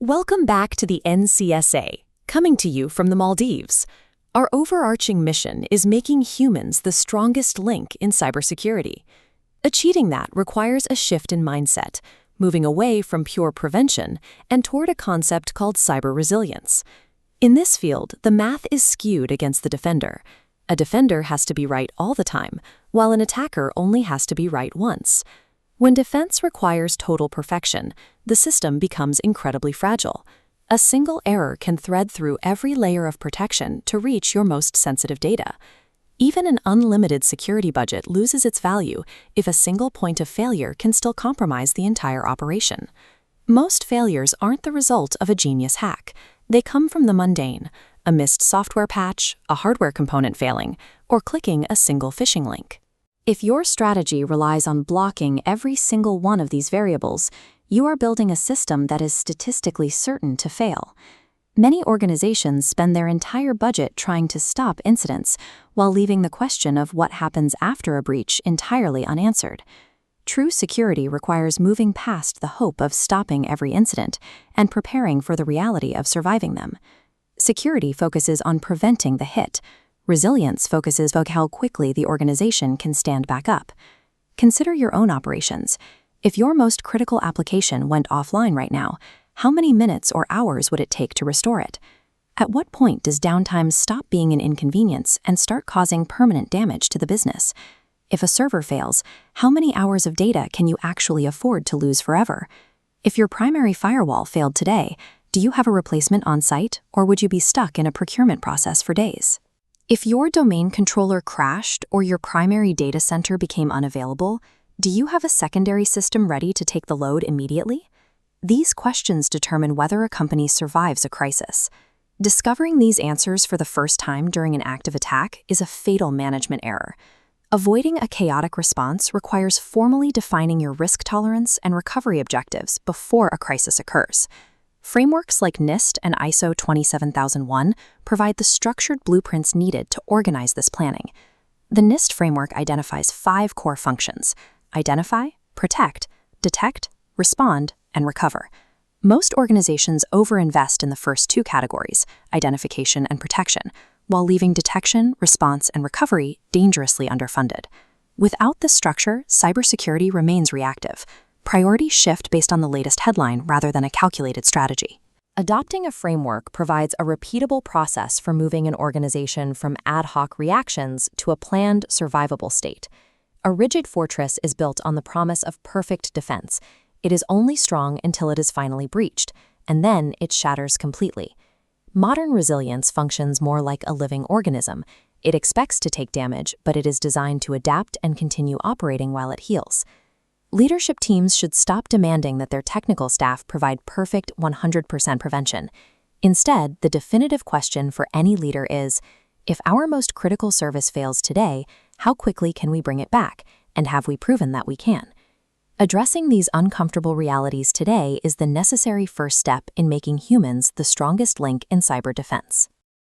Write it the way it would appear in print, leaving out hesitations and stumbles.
Welcome back to the NCSA, coming to you from the Maldives. Our overarching mission is making humans the strongest link in cybersecurity. Achieving that requires a shift in mindset, moving away from pure prevention and toward a concept called cyber resilience. In this field, the math is skewed against the defender. A defender has to be right all the time, while an attacker only has to be right once. When defense requires total perfection, the system becomes incredibly fragile. A single error can thread through every layer of protection to reach your most sensitive data. Even an unlimited security budget loses its value if a single point of failure can still compromise the entire operation. Most failures aren't the result of a genius hack. They come from the mundane: a missed software patch, a hardware component failing, or clicking a single phishing link. If your strategy relies on blocking every single one of these variables, you are building a system that is statistically certain to fail. Many organizations spend their entire budget trying to stop incidents, while leaving the question of what happens after a breach entirely unanswered. True security requires moving past the hope of stopping every incident and preparing for the reality of surviving them. Security focuses on preventing the hit. Resilience focuses on how quickly the organization can stand back up. Consider your own operations. If your most critical application went offline right now, how many minutes or hours would it take to restore it? At what point does downtime stop being an inconvenience and start causing permanent damage to the business? If a server fails, how many hours of data can you actually afford to lose forever? If your primary firewall failed today, do you have a replacement on site, or would you be stuck in a procurement process for days? If your domain controller crashed or your primary data center became unavailable, do you have a secondary system ready to take the load immediately? These questions determine whether a company survives a crisis. Discovering these answers for the first time during an active attack is a fatal management error. Avoiding a chaotic response requires formally defining your risk tolerance and recovery objectives before a crisis occurs. Frameworks like NIST and ISO 27001 provide the structured blueprints needed to organize this planning. The NIST framework identifies 5 core functions: identify, protect, detect, respond, and recover. Most organizations overinvest in the first 2 categories, identification and protection, while leaving detection, response, and recovery dangerously underfunded. Without this structure, cybersecurity remains reactive. Priorities shift based on the latest headline rather than a calculated strategy. Adopting a framework provides a repeatable process for moving an organization from ad hoc reactions to a planned, survivable state. A rigid fortress is built on the promise of perfect defense. It is only strong until it is finally breached, and then it shatters completely. Modern resilience functions more like a living organism. It expects to take damage, but it is designed to adapt and continue operating while it heals. Leadership teams should stop demanding that their technical staff provide perfect 100% prevention. Instead, the definitive question for any leader is, if our most critical service fails today, how quickly can we bring it back, and have we proven that we can? Addressing these uncomfortable realities today is the necessary first step in making humans the strongest link in cyber defense.